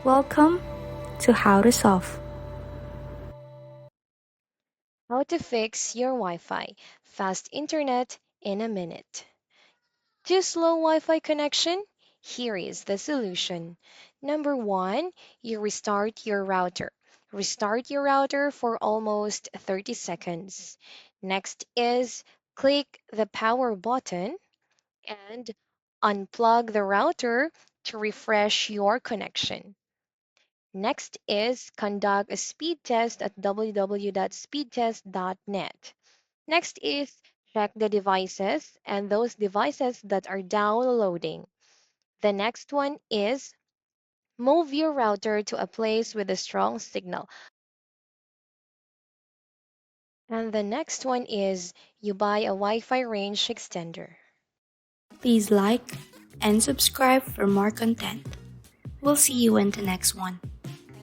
Welcome to How to Solve. How to fix your Wi-Fi. Fast internet in a minute. Too slow Wi-Fi connection? Here is the solution. Number one, you restart your router. Restart your router for almost 30 seconds. Next is click the power button and unplug the router to refresh your connection. Next is conduct a speed test at www.speedtest.net. Next is check the devices and those devices that are downloading. The next one is move your router to a place with a strong signal. And the next one is you buy a Wi Fi range extender. Please like and subscribe for more content. We'll see you in the next one.